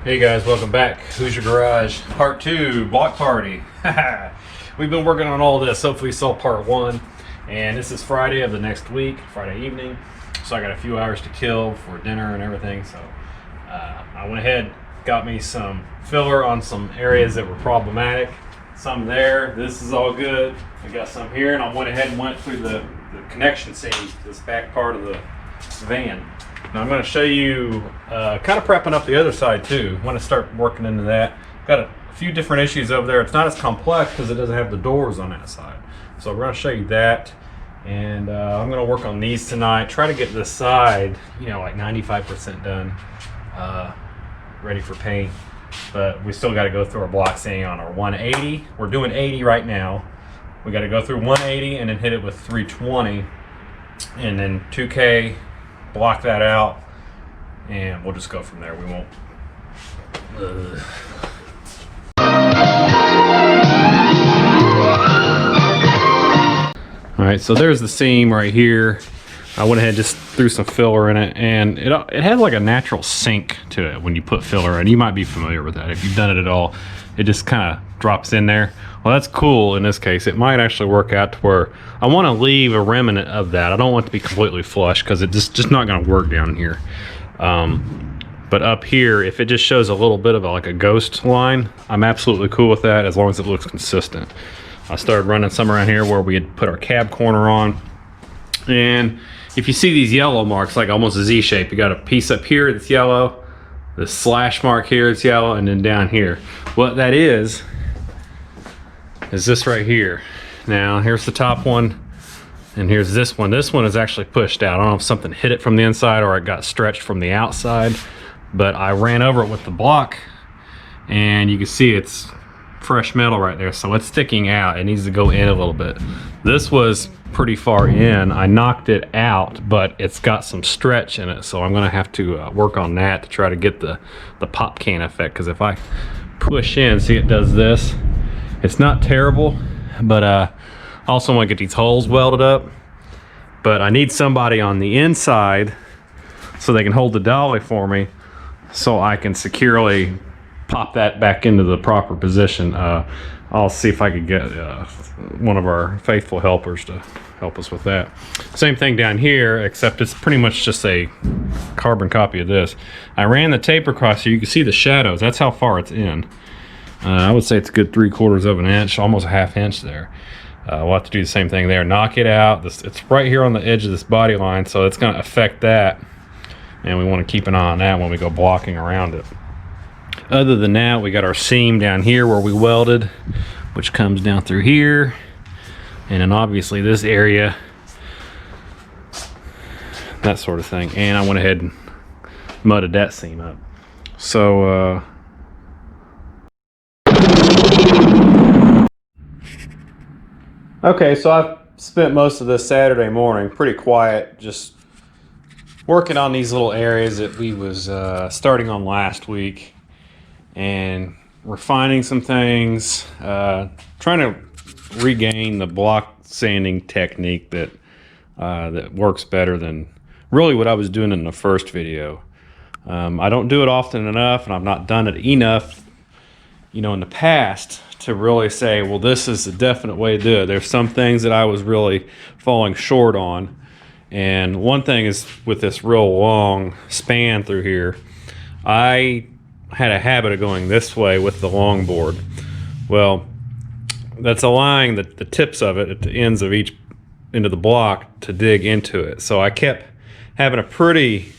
Hey guys, welcome back. Hoosier Garage, part 2, block party. We've been working on all this. Hopefully you saw part 1. And this is Friday of the next week, Friday evening. So I got a few hours to kill for dinner and everything. So I went ahead, got me some filler on some areas that were problematic. Some there, this is all good. I got some here, and I went ahead and went through the connection seam to this back part of the van. Now I'm going to show you kind of prepping up the other side too. I want to start working into that. Got a few different issues over there. It's not as complex because it doesn't have the doors on that side. So we're going to show you that, and I'm going to work on these tonight. Try to get this side, you know, like 95% done, ready for paint. But we still got to go through our block sanding on our 180. We're doing 80 right now. We got to go through 180 and then hit it with 320, and then 2K. Block that out, and we'll just go from there. We won't. All right, so there's the seam right here. I went ahead and just threw some filler in it, and it has like a natural sink to it when you put filler in. You might be familiar with that if you've done it at all. It just kind of drops in there. Well, that's cool in this case. It might actually work out to where I want to leave a remnant of that. I don't want it to be completely flush because it's just not going to work down here. But up here, if it just shows a little bit of like a ghost line, I'm absolutely cool with that as long as it looks consistent. I started running some around here where we had put our cab corner on. And if you see these yellow marks, like almost a Z shape, you got a piece up here that's yellow, the slash mark here is yellow, and then down here. What that is this right here. Now here's the top one, and here's this one. This one is actually pushed out. I don't know if something hit it from the inside or it got stretched from the outside, but I ran over it with the block, and you can see it's fresh metal right there, so it's sticking out. It needs to go in a little bit. This was pretty far in. I knocked it out, but it's got some stretch in it, so I'm gonna have to work on that to try to get the pop can effect, because if I push in, see it does this. It's not terrible, but I also want to get these holes welded up. But I need somebody on the inside so they can hold the dolly for me so I can securely pop that back into the proper position. I'll see if I could get one of our faithful helpers to help us with that. Same thing down here, except it's pretty much just a carbon copy of this. I ran the tape across so you can see the shadows. That's how far it's in. I would say it's a good 3/4 of an inch, almost a ½ inch there. We'll have to do the same thing there. Knock it out. It's right here on the edge of this body line, so it's going to affect that. And we want to keep an eye on that when we go blocking around it. Other than that, we got our seam down here where we welded, which comes down through here. And then obviously this area, that sort of thing. And I went ahead and mudded that seam up. So, okay, so I've spent most of this Saturday morning pretty quiet, just working on these little areas that we was starting on last week, and refining some things, trying to regain the block sanding technique that that works better than really what I was doing in the first video. I don't do it often enough, and I've not done it enough, you know, in the past to really say, well, this is a definite way to do it. There's some things that I was really falling short on. And one thing is with this real long span through here, I had a habit of going this way with the longboard. Well, that's allowing the tips of it at the ends of each end of the block to dig into it. So I kept having a pretty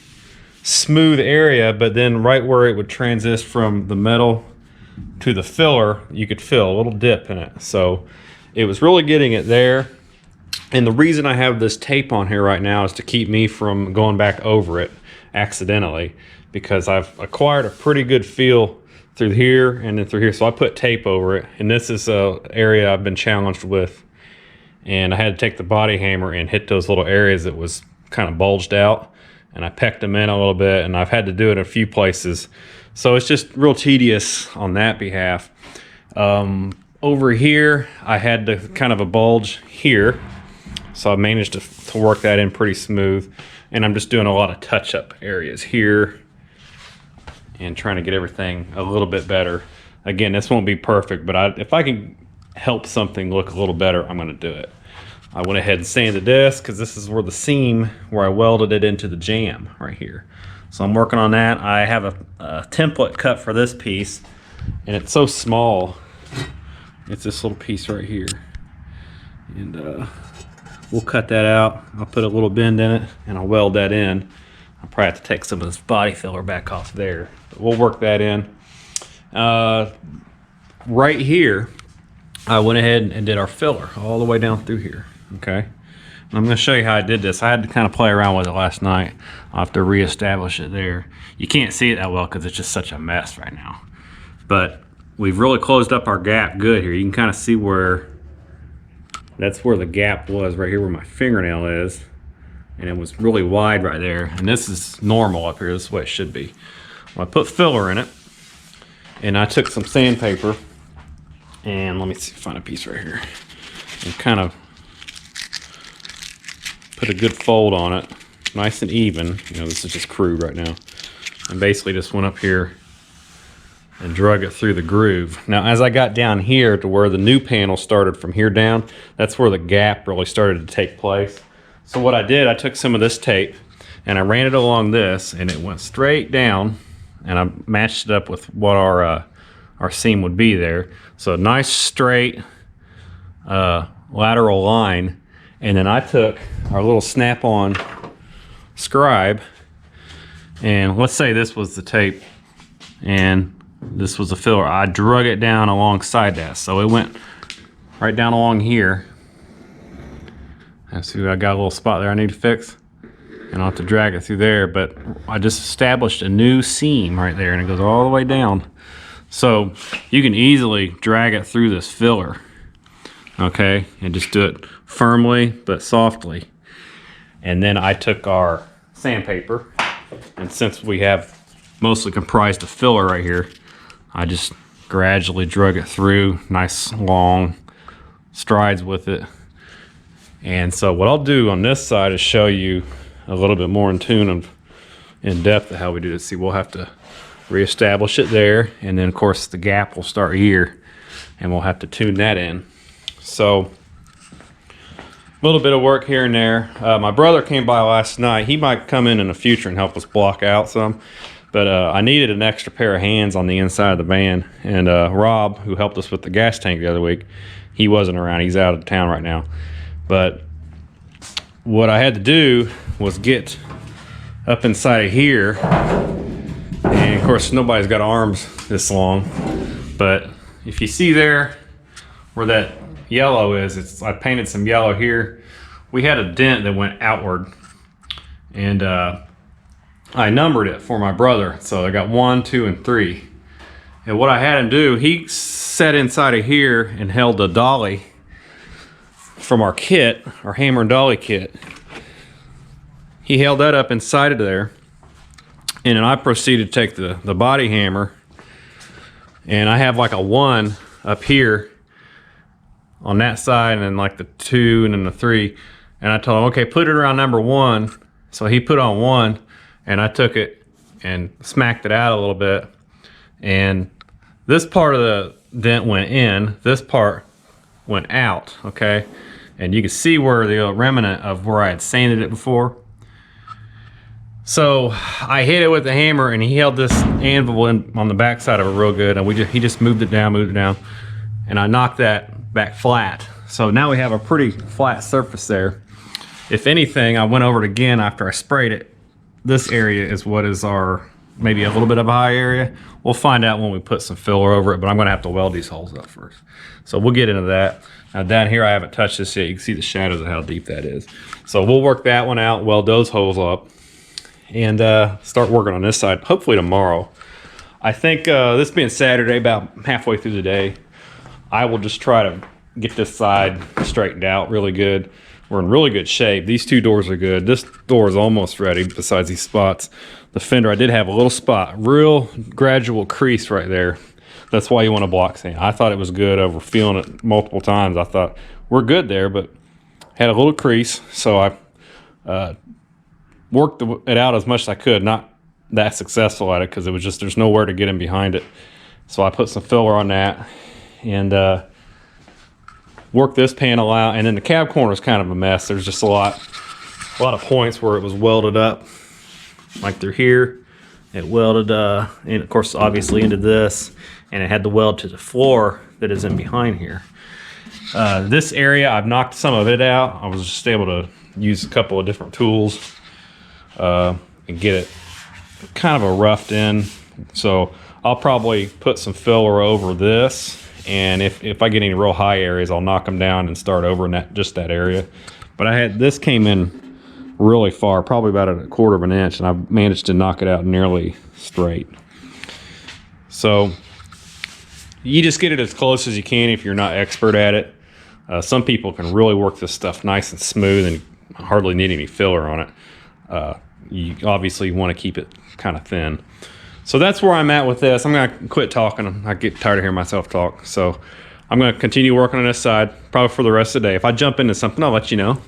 smooth area, but then right where it would transit from the metal to the filler, you could feel a little dip in it. So it was really getting it there. And the reason I have this tape on here right now is to keep me from going back over it accidentally, because I've acquired a pretty good feel through here and then through here. So I put tape over it, and this is an area I've been challenged with. And I had to take the body hammer and hit those little areas that was kind of bulged out, and I pecked them in a little bit, and I've had to do it in a few places. So it's just real tedious on that behalf. Over here, I had to kind of a bulge here. So I managed to work that in pretty smooth. And I'm just doing a lot of touch-up areas here and trying to get everything a little bit better. Again, this won't be perfect, but if I can help something look a little better, I'm going to do it. I went ahead and sanded this because this is where the seam where I welded it into the jamb right here. So I'm working on that. I have a template cut for this piece, and it's so small. It's this little piece right here, and we'll cut that out. I'll put a little bend in it, and I'll weld that in. I'll probably have to take some of this body filler back off there, but we'll work that in. Right here, I went ahead and did our filler all the way down through here. Okay, and I'm going to show you how I did this. I had to kind of play around with it last night. I'll have to reestablish it there. You can't see it that well because it's just such a mess right now, but we've really closed up our gap good here. You can kind of see where that's where the gap was right here where my fingernail is, and it was really wide right there, and this is normal up here. This is the way it should be. Well, I put filler in it, and I took some sandpaper, and let me see, find a piece right here, and kind of put a good fold on it, nice and even. You know, this is just crude right now, and basically just went up here and drug it through the groove. Now, as I got down here to where the new panel started from here down, that's where the gap really started to take place. So what I did, I took some of this tape and I ran it along this, and it went straight down, and I matched it up with what our seam would be there. So a nice straight lateral line, and then I took our little snap-on scribe, and let's say this was the tape and this was the filler. I drug it down alongside that, so it went right down along here. I see I got a little spot there I need to fix, and I'll have to drag it through there, but I just established a new seam right there, and it goes all the way down. So you can easily drag it through this filler, okay, and just do it firmly but softly. And then I took our sandpaper, and since we have mostly comprised of filler right here, I just gradually drug it through, nice long strides with it. And so what I'll do on this side is show you a little bit more in tune and in depth of how we do this. See, we'll have to reestablish it there, and then of course the gap will start here, and we'll have to tune that in. So a little bit of work here and there. My brother came by last night. He might come in the future and help us block out some. But I needed an extra pair of hands on the inside of the van, and Rob, who helped us with the gas tank the other week, he wasn't around. He's out of town right now. But what I had to do was get up inside of here, and of course nobody's got arms this long, but if you see there where that yellow is, I painted some yellow here. We had a dent that went outward, and I numbered it for my brother, so I got 1, 2, and 3. And what I had him do, he sat inside of here and held the dolly from our kit, our hammer and dolly kit. He held that up inside of there, and then I proceeded to take the body hammer, and I have like a 1 up here on that side, and then like the 2 and then the 3, and I told him, okay, put it around number 1. So he put on 1, and I took it and smacked it out a little bit, and this part of the dent went in, this part went out, okay? And you can see where the remnant of where I had sanded it before. So I hit it with the hammer, and he held this anvil in on the back side of it real good, and he just moved it down, and I knocked that back flat. So now we have a pretty flat surface there. If anything, I went over it again after I sprayed it. This area is what is our, maybe a little bit of a high area. We'll find out when we put some filler over it, but I'm gonna have to weld these holes up first. So we'll get into that. Now down here, I haven't touched this yet. You can see the shadows of how deep that is. So we'll work that one out, weld those holes up, and start working on this side, hopefully tomorrow. I think this being Saturday, about halfway through the day, I will just try to get this side straightened out really good. We're in really good shape. These 2 doors are good. This door is almost ready besides these spots. The fender, I did have a little spot, real gradual crease right there. That's why you want to block sand. I thought it was good over feeling it multiple times. I thought we're good there, but had a little crease. So I worked it out as much as I could, not that successful at it because it was just, there's nowhere to get in behind it. So I put some filler on that and worked this panel out. And then the cab corner is kind of a mess. There's just a lot of points where it was welded up, like through here. It welded, and of course, obviously into this, and it had the weld to the floor that is in behind here. This area, I've knocked some of it out. I was just able to use a couple of different tools and get it kind of a roughed in. So I'll probably put some filler over this, and if I get any real high areas, I'll knock them down and start over in just that area. But this came in really far, probably about 1/4 of an inch, and I've managed to knock it out nearly straight. So you just get it as close as you can if you're not expert at it. Some people can really work this stuff nice and smooth and hardly need any filler on it. You obviously want to keep it kind of thin. So that's where I'm at with this. I'm going to quit talking. I get tired of hearing myself talk. So I'm going to continue working on this side probably for the rest of the day. If I jump into something, I'll let you know.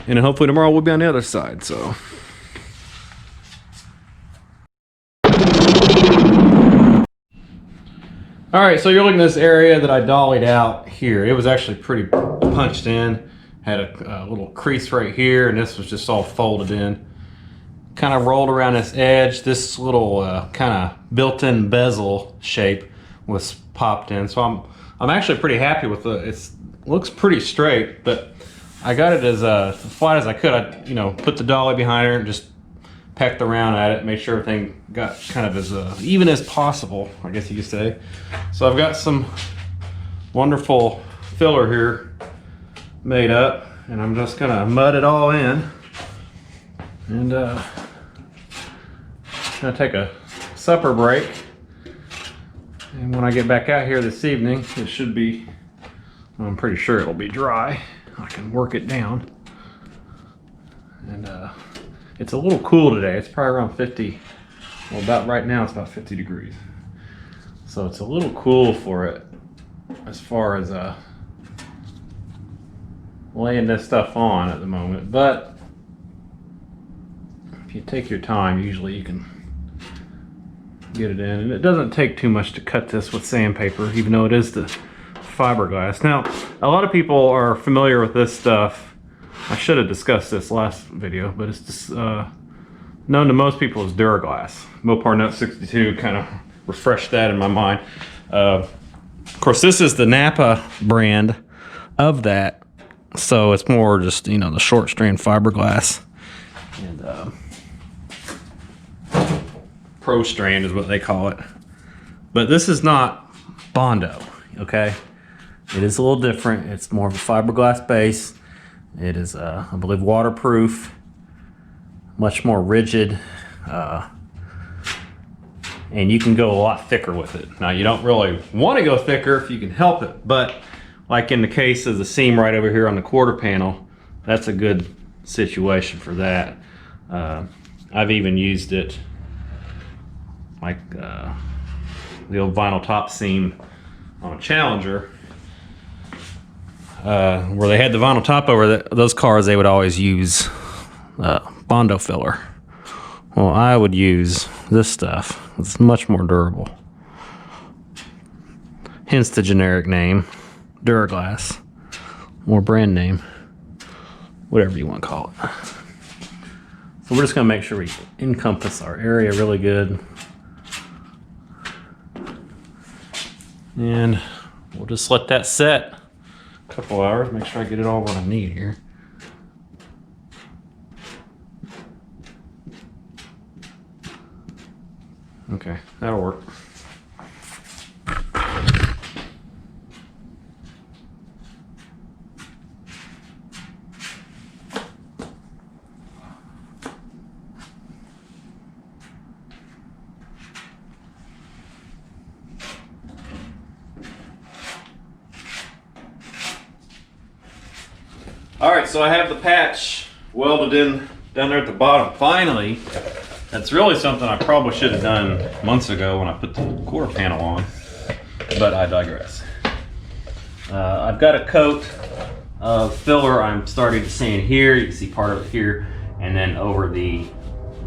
And then hopefully tomorrow we'll be on the other side. So. All right, so you're looking at this area that I dollied out here. It was actually pretty punched in. Had a little crease right here, and this was just all folded in. Kind of rolled around this edge. This little kind of built-in bezel shape was popped in. So I'm actually pretty happy with it. It looks pretty straight, but I got it as flat as I could. I put the dolly behind her and just pecked around at it, made sure everything got kind of as even as possible, I guess you could say. So I've got some wonderful filler here made up, and I'm just gonna mud it all in, and gonna take a supper break. And when I get back out here this evening, it should be, I'm pretty sure it'll be dry. I can work it down. And it's a little cool today. It's probably around 50. Well, about right now it's about 50 degrees. So it's a little cool for it as far as laying this stuff on at the moment. But if you take your time, usually you can get it in. And it doesn't take too much to cut this with sandpaper, even though it is the fiberglass. Now, a lot of people are familiar with this stuff. I should have discussed this last video, but it's just known to most people as Duraglass. Mopar Note 62 kind of refreshed that in my mind. Of course, this is the Napa brand of that, so it's more just, the short strand fiberglass. And Pro Strand is what they call it. But this is not Bondo, okay? It is a little different. It's more of a fiberglass base. It is, I believe, waterproof, much more rigid, and you can go a lot thicker with it. Now, you don't really want to go thicker if you can help it, but like in the case of the seam right over here on the quarter panel, that's a good situation for that. I've even used it like the old vinyl top seam on a Challenger, where they had the vinyl top over those cars. They would always use Bondo filler. Well, I would use this stuff. It's much more durable. Hence the generic name, Duraglass, or brand name, whatever you want to call it. So we're just going to make sure we encompass our area really good. And we'll just let that set a couple hours, make sure I get it all what I need here. Okay, that'll work. All right, so I have the patch welded in down there at the bottom. Finally, that's really something I probably should have done months ago when I put the quarter panel on, but I digress. I've got a coat of filler I'm starting to sand here. You can see part of it here, and then over the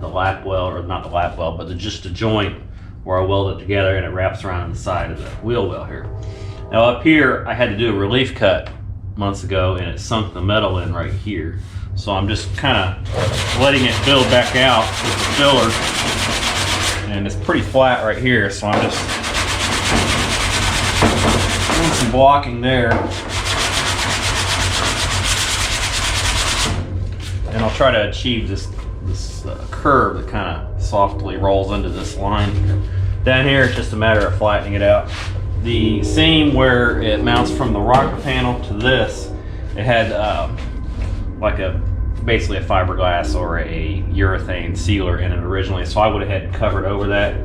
the lap well, or not the lap well, but just the joint where I weld it together, and it wraps around the side of the wheel well here. Now up here, I had to do a relief cut months ago, and it sunk the metal in right here. So I'm just kind of letting it build back out with the filler, and it's pretty flat right here, so I'm just doing some blocking there. And I'll try to achieve this curve that kind of softly rolls into this line. Down here, it's just a matter of flattening it out. The seam where it mounts from the rocker panel to this, it had like basically a fiberglass or a urethane sealer in it originally, so I would have had covered over that.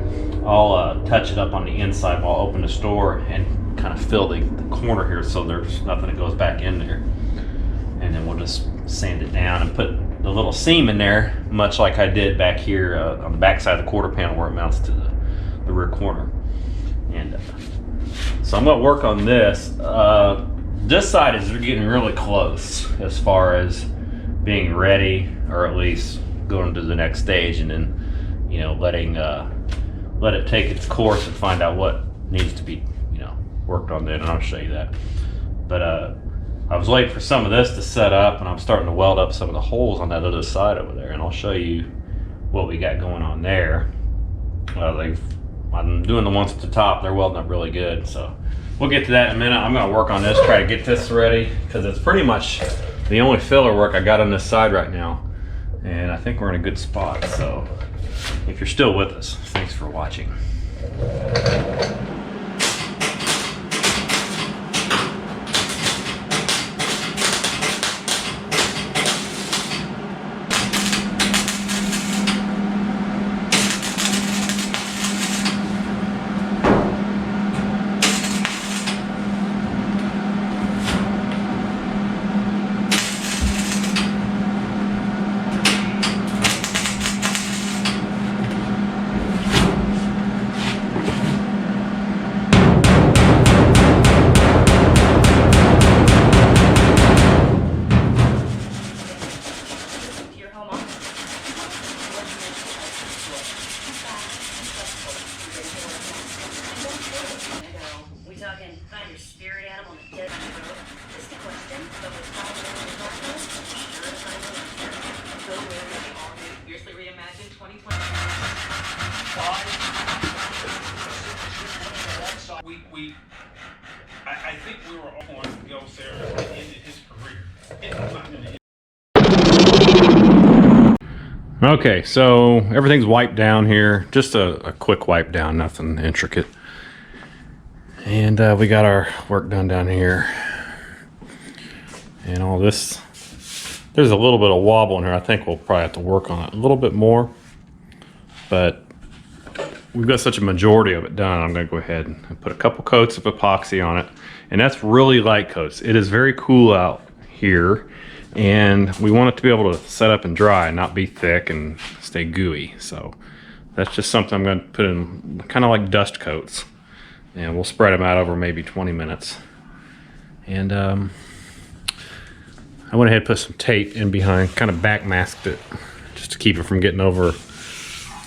I'll touch it up on the inside while I open the store and kind of fill the corner here so there's nothing that goes back in there. And then we'll just sand it down and put the little seam in there, much like I did back here on the back side of the quarter panel where it mounts to the rear corner. And so I'm going to work on this. This side is getting really close as far as being ready, or at least going to the next stage, and then, you know, let it take its course and find out what needs to be, you know, worked on then, and I'll show you that. But I was waiting for some of this to set up, and I'm starting to weld up some of the holes on that other side over there, and I'll show you what we got going on there. I'm doing the ones at the top, they're welding up really good, so we'll get to that in a minute. I'm going to work on this, try to get this ready, because it's pretty much the only filler work I got on this side right now, and I think we're in a good spot. So if you're still with us, thanks for watching. Find your spirit animal in the dead on the road. Just a question, but with sure to find one. So where is the all-new, fiercely reimagined 2020? I think we were all on to go there at the end of his career. Okay, so everything's wiped down here. Just a quick wipe down, nothing intricate. And we got our work done down here. And all this, there's a little bit of wobble in here. I think we'll probably have to work on it a little bit more. But we've got such a majority of it done, I'm gonna go ahead and put a couple coats of epoxy on it. And that's really light coats. It is very cool out here, and we want it to be able to set up and dry, not be thick and stay gooey. So that's just something I'm gonna put in, kind of like dust coats. And we'll spread them out over maybe 20 minutes. And I went ahead and put some tape in behind, kind of back masked it, just to keep it from getting over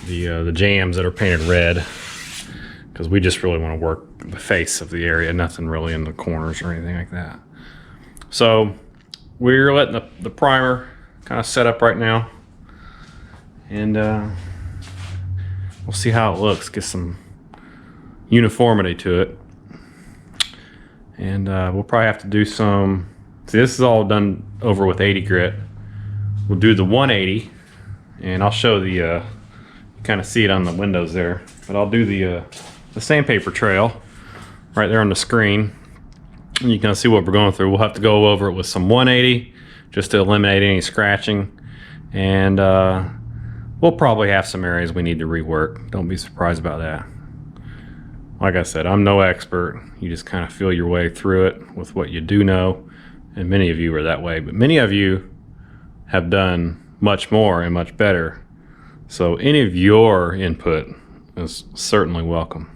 the jams that are painted red, because we just really want to work the face of the area, nothing really in the corners or anything like that. So we're letting the primer kind of set up right now, and we'll see how it looks, get some uniformity to it. And we'll probably have to do some, see, this is all done over with 80 grit. We'll do the 180, and I'll show the you kind of see it on the windows there, but I'll do the sandpaper trail right there on the screen, and you can see what we're going through. We'll have to go over it with some 180 just to eliminate any scratching, and we'll probably have some areas we need to rework. Don't be surprised about that. Like I said, I'm no expert. You just kind of feel your way through it with what you do know, and many of you are that way, but many of you have done much more and much better. So any of your input is certainly welcome.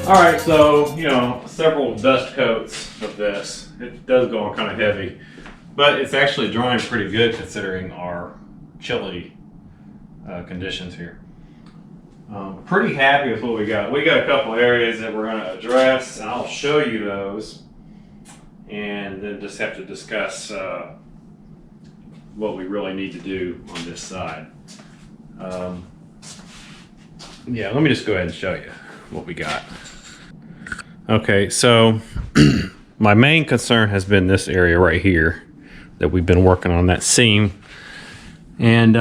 All right, so, you know, several dust coats of this. It does go on kind of heavy, but it's actually drying pretty good considering our chilly conditions here. Pretty happy with what we got. We got a couple areas that we're going to address, and I'll show you those, and then just have to discuss what we really need to do on this side. Yeah, let me just go ahead and show you what we got. Okay, so my main concern has been this area right here that we've been working on, that seam. And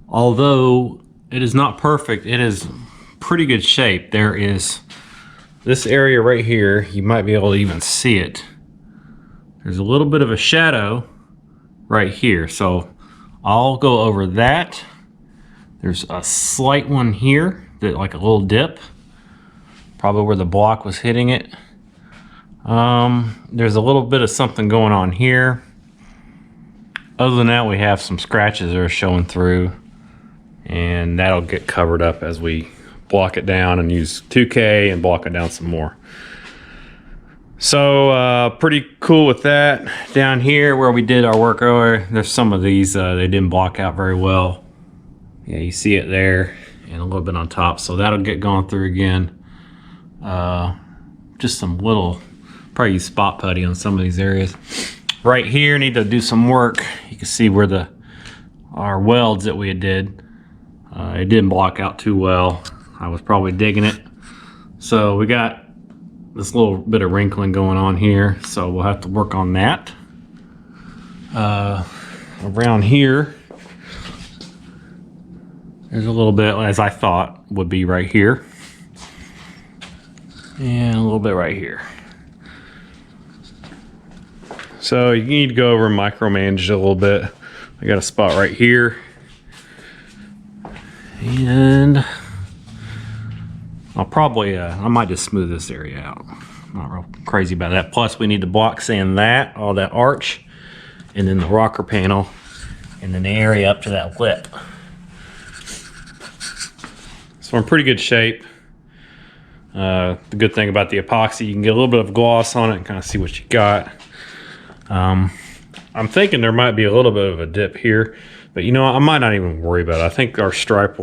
although it is not perfect, it is pretty good shape. There is this area right here, you might be able to even see it. There's a little bit of a shadow right here, so I'll go over that. There's a slight one here, that like a little dip, probably where the block was hitting it. There's a little bit of something going on here. Other than that, we have some scratches that are showing through, and that'll get covered up as we block it down and use 2K and block it down some more. So pretty cool with that. Down here where we did our work earlier, there's some of these, they didn't block out very well. Yeah, you see it there and a little bit on top, so that'll get going through again. Just some little, probably use spot putty on some of these areas. Right here, need to do some work. You can see where our welds that we did, it didn't block out too well. I was probably digging it. So we got this little bit of wrinkling going on here, so we'll have to work on that. Around here, there's a little bit, as I thought would be right here. And a little bit right here. So you need to go over and micromanage it a little bit. I got a spot right here. And I'll probably, I might just smooth this area out. Not real crazy about that. Plus we need to block sand that, all that arch, and then the rocker panel, and then the area up to that lip. So we're in pretty good shape. The good thing about the epoxy, you can get a little bit of gloss on it and kind of see what you got. I'm thinking there might be a little bit of a dip here, but you know, I might not even worry about it. I think our stripe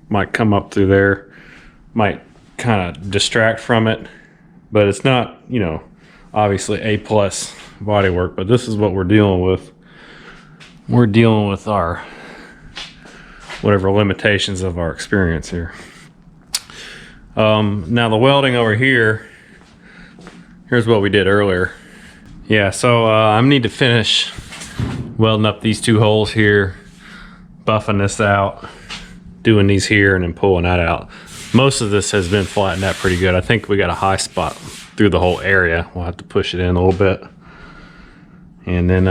might come up through there, might kind of distract from it, but it's not, you know, obviously A+ body work, but this is what we're dealing with. We're dealing with our whatever limitations of our experience here. Now the welding over here, here's what we did earlier. Yeah, so I need to finish welding up these two holes here, buffing this out, doing these here, and then pulling that out. Most of this has been flattened out pretty good. I think we got a high spot through the whole area. We'll have to push it in a little bit. And then,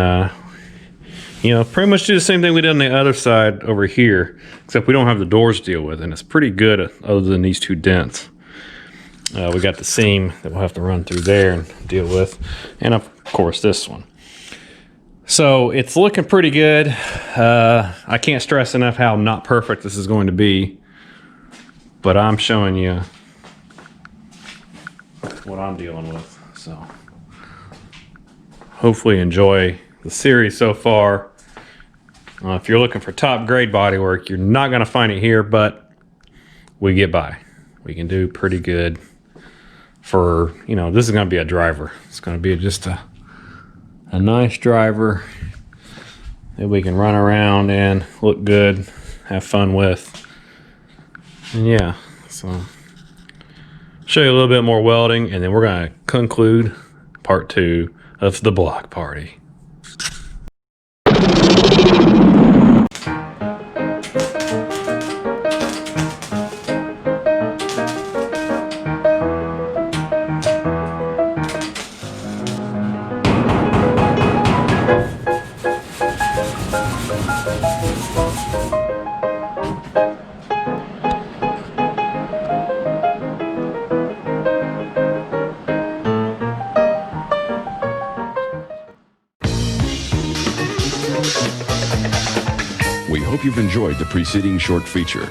you know, pretty much do the same thing we did on the other side over here, except we don't have the doors to deal with, and it's pretty good other than these two dents. We got the seam that we'll have to run through there and deal with, and of course this one. So it's looking pretty good. I can't stress enough how not perfect this is going to be, but I'm showing you what I'm dealing with. So hopefully enjoy the series so far. If you're looking for top grade bodywork, you're not going to find it here, but we get by. We can do pretty good for, you know, this is going to be a driver. It's going to be just a nice driver that we can run around and look good, have fun with. And yeah, so show you a little bit more welding, and then we're going to conclude part 2 of the block party. We hope you've enjoyed the preceding short feature.